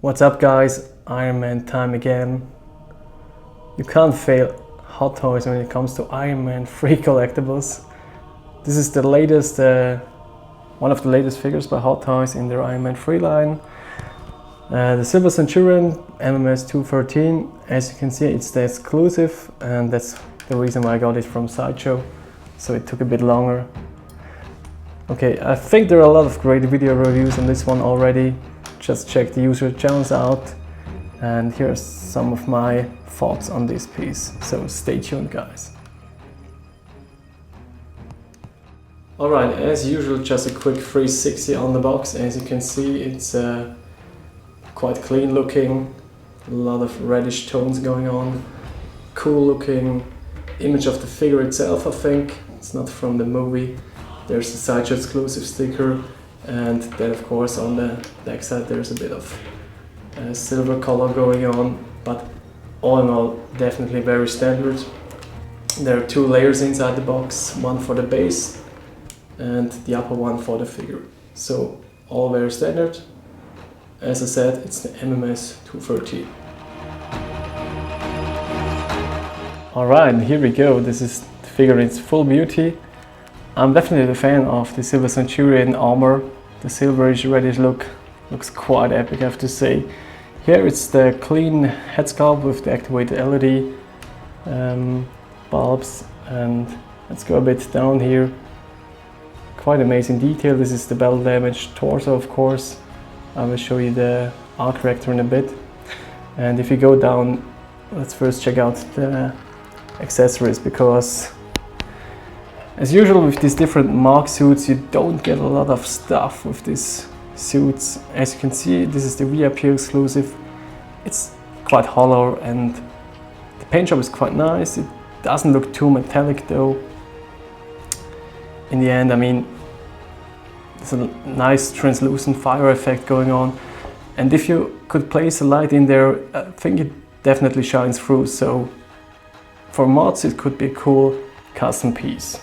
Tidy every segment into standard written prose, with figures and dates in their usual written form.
What's up guys, Iron Man time again. You can't fail Hot Toys when it comes to Iron Man free collectibles. This is the latest, one of the latest figures by Hot Toys in their Iron Man free line. The Silver Centurion MMS213, as you can see it's the exclusive, and that's the reason why I got it from Sideshow, so it took a bit longer. Okay, I think there are a lot of great video reviews on this one already. Just check the user channels out, and here's some of my thoughts on this piece, so stay tuned guys. Alright, as usual, just a quick 360 on the box. As you can see, it's quite clean looking, a lot of reddish tones going on, cool looking image of the figure itself. I think it's not from the movie. There's a Sideshow exclusive sticker, and then of course on the back side there's a bit of silver color going on, but all in all definitely very standard. There are two layers inside the box, one for the base and the upper one for the figure, so all very standard. As I said, it's the MMS213. Alright, here we go. This is the figure in its full beauty. I'm definitely a fan of the Silver Centurion armor. The silverish reddish look looks quite epic, I have to say. Here it's the clean head sculpt with the activated LED bulbs, and let's go a bit down here. Quite amazing detail. This is the battle damaged torso, of course. I will show you the arc reactor in a bit. And if you go down, let's first check out the accessories, because as usual with these different Mark suits, you don't get a lot of stuff with these suits. As you can see, this is the VIP exclusive. It's quite hollow and the paint job is quite nice. It doesn't look too metallic though. In the end, I mean, there's a nice translucent fire effect going on. And if you could place a light in there, I think it definitely shines through. So for mods, it could be a cool custom piece.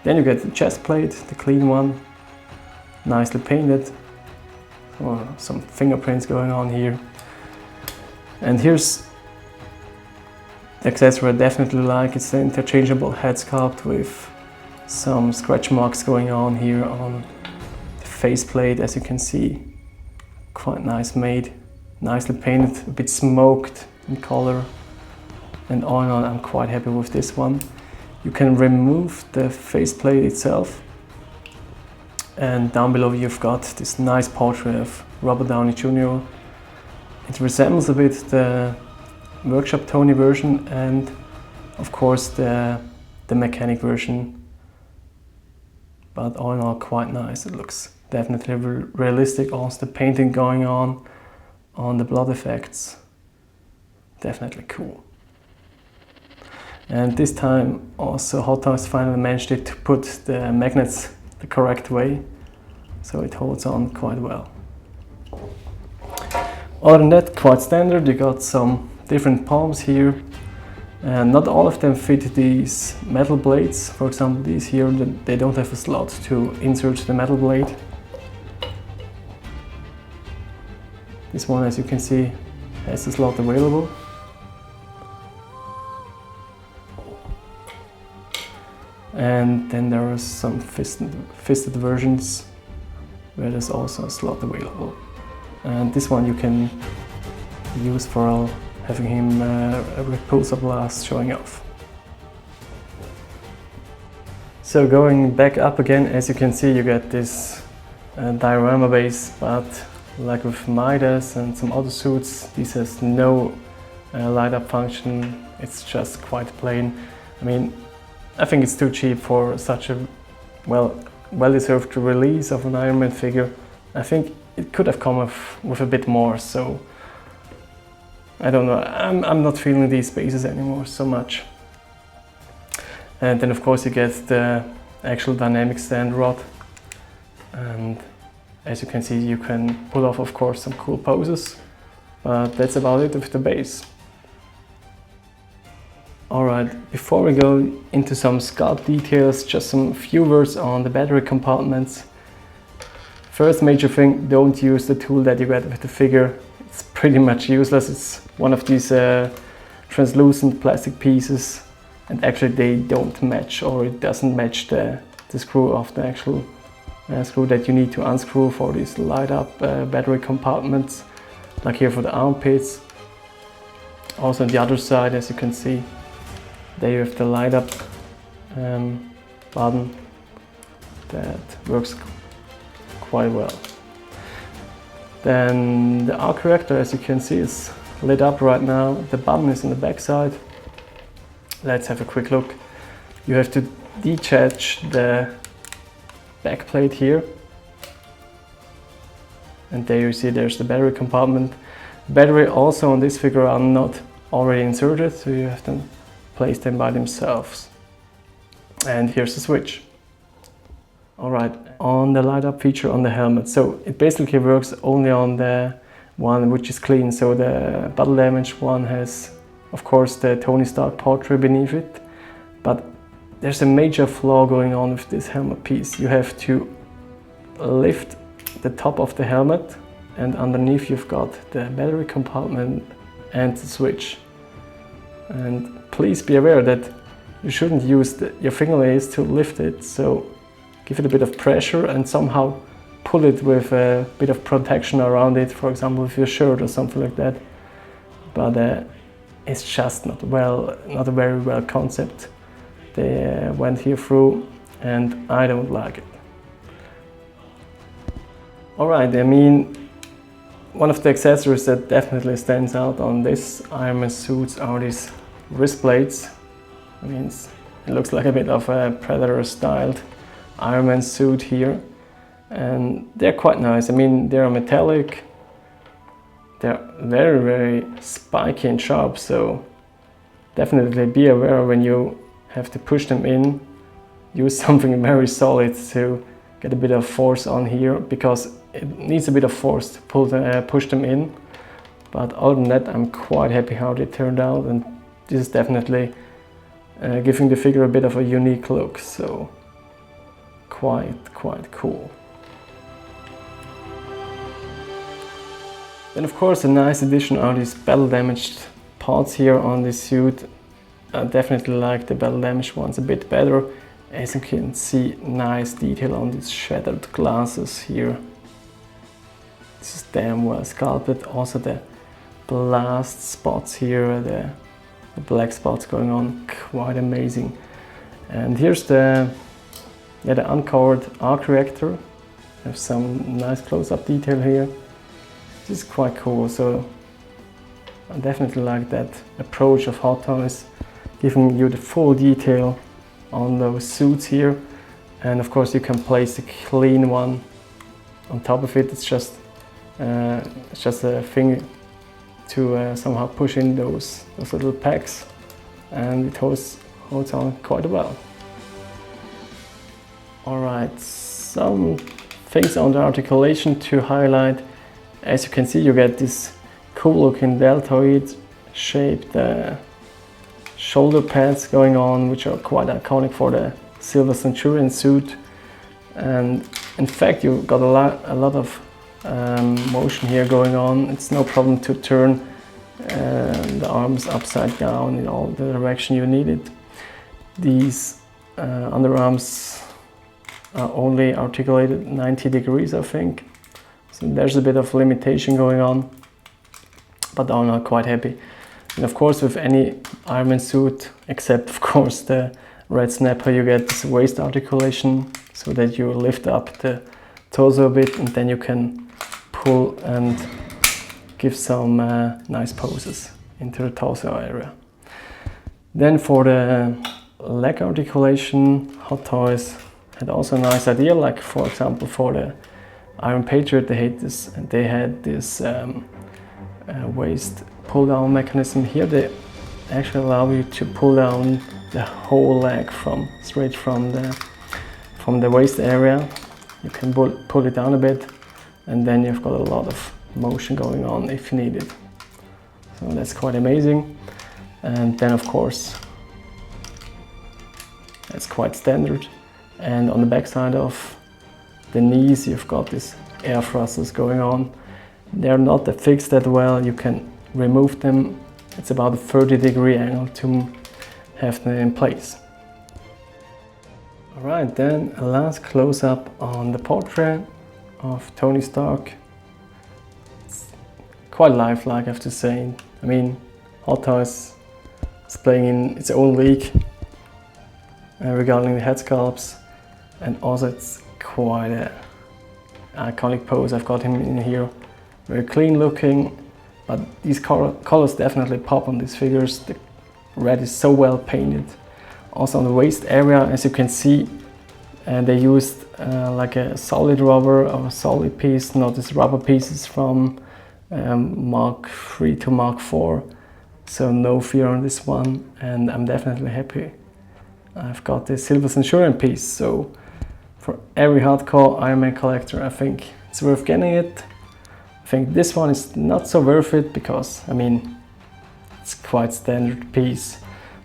Then you get the chest plate, the clean one, nicely painted, or some fingerprints going on here. And here's the accessory I definitely like. It's the interchangeable head sculpt with some scratch marks going on here on the faceplate, as you can see. Quite nice made, nicely painted, a bit smoked in color. And all in all, I'm quite happy with this one. You can remove the faceplate itself, and down below you've got this nice portrait of Robert Downey Jr. It resembles a bit the Workshop Tony version and of course the mechanic version, but all in all quite nice. It looks definitely realistic. Also the painting going on the blood effects, definitely cool. And this time also Hot Toys finally managed to put the magnets the correct way, so it holds on quite well. Other than that, quite standard. You got some different palms here, and not all of them fit these metal blades. For example, these here, they don't have a slot to insert the metal blade. This one, as you can see, has a slot available. And then there are some fisted versions where there's also a slot available. And this one you can use for having him a repulsor blast showing off. So going back up again, as you can see, you get this Diorama Base, but like with Midas and some other suits, this has no light up function. It's just quite plain. I mean, I think it's too cheap for such a well-deserved release of an Iron Man figure. I think it could have come with a bit more, so I don't know. I'm not feeling these bases anymore so much. And then of course you get the actual dynamic stand rod, and as you can see you can pull off of course some cool poses, but that's about it with the base. Alright, before we go into some sculpt details, just some few words on the battery compartments. First major thing, don't use the tool that you get with the figure. It's pretty much useless. It's one of these translucent plastic pieces, and actually they don't match, or it doesn't match the screw of the actual screw that you need to unscrew for these light up battery compartments, like here for the armpits. Also on the other side, as you can see, there you have the light up button that works quite well. Then the arc reactor, as you can see, is lit up right now. The button is on the back side. Let's have a quick look. You have to detach the back plate here, and there you see there's the battery compartment. Battery also on this figure are not already inserted, so you have to place them by themselves. And here's the switch. Alright, on the light up feature on the helmet, so it basically works only on the one which is clean. So the battle damage one has, of course, the Tony Stark portrait beneath it, but there's a major flaw going on with this helmet piece. You have to lift the top of the helmet, and underneath you've got the battery compartment and the switch. And please be aware that you shouldn't use your fingernails to lift it, so give it a bit of pressure and somehow pull it with a bit of protection around it, for example with your shirt or something like that. But it's just not a very well concept. They went here through, and I don't like it. Alright, I mean, one of the accessories that definitely stands out on this Iron Man suits are these wrist plates. I mean, it looks like a bit of a Predator styled Iron Man suit here, and they're quite nice. I mean, they're metallic, they're very, very spiky and sharp, so definitely be aware when you have to push them in. Use something very solid to get a bit of force on here, because it needs a bit of force to push them in. But other than that, I'm quite happy how they turned out, and this is definitely giving the figure a bit of a unique look, so quite cool. Then of course a nice addition are these battle damaged parts here on this suit. I definitely like the battle damaged ones a bit better. As you can see, nice detail on these shattered glasses here. This is damn well sculpted. Also the blast spots here, the black spots going on, quite amazing. And here's the uncovered arc reactor. Have some nice close-up detail here. This is quite cool, so I definitely like that approach of Hot Toys, giving you the full detail on those suits here. And of course you can place the clean one on top of it. It's just a thing to somehow push in those little packs, and it holds on quite well. Alright, some things on the articulation to highlight. As you can see, you get this cool looking deltoid shaped shoulder pads going on, which are quite iconic for the silver Centurion suit. And in fact, you got a lot of motion here going on. It's no problem to turn the arms upside down in all the direction you need it. These underarms are only articulated 90 degrees, I think. So there's a bit of limitation going on, but I'm not quite happy. And of course, with any Iron Man suit, except of course the red snapper, you get this waist articulation, so that you lift up the torso a bit, and then you can pull and give some nice poses into the torso area. Then for the leg articulation, Hot Toys had also a nice idea, like for example for the Iron Patriot, they had this waist pull down mechanism here. They actually allow you to pull down the whole leg straight from the waist area. You can pull it down a bit, and then you've got a lot of motion going on if you need it. So that's quite amazing. And then of course, that's quite standard. And on the back side of the knees, you've got this air thrusters going on. They're not affixed that well, you can remove them. It's about a 30-degree angle to have them in place. Alright, then a last close-up on the portrait of Tony Stark. It's quite lifelike, I have to say. I mean, Hot Toys is playing in its own league regarding the head sculpts, and also it's quite an iconic pose. I've got him in here, very clean looking, but these colors definitely pop on these figures. The red is so well painted. Also on the waist area, as you can see, they used like a solid rubber or a solid piece, not these rubber pieces from Mark III to Mark IV. So no fear on this one, and I'm definitely happy. I've got this silver Centurion piece, so for every hardcore Iron Man collector, I think it's worth getting it. I think this one is not so worth it because, I mean, it's quite standard piece,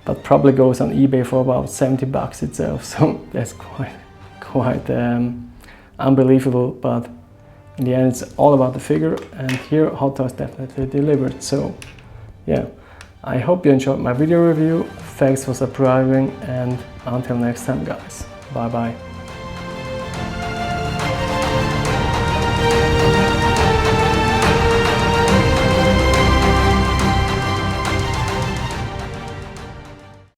but probably goes on eBay for about 70 bucks itself, so that's quite unbelievable. But in the end, it's all about the figure, and here Hot Toys definitely delivered. So yeah, I hope you enjoyed my video review. Thanks for subscribing, and until next time, guys. Bye bye.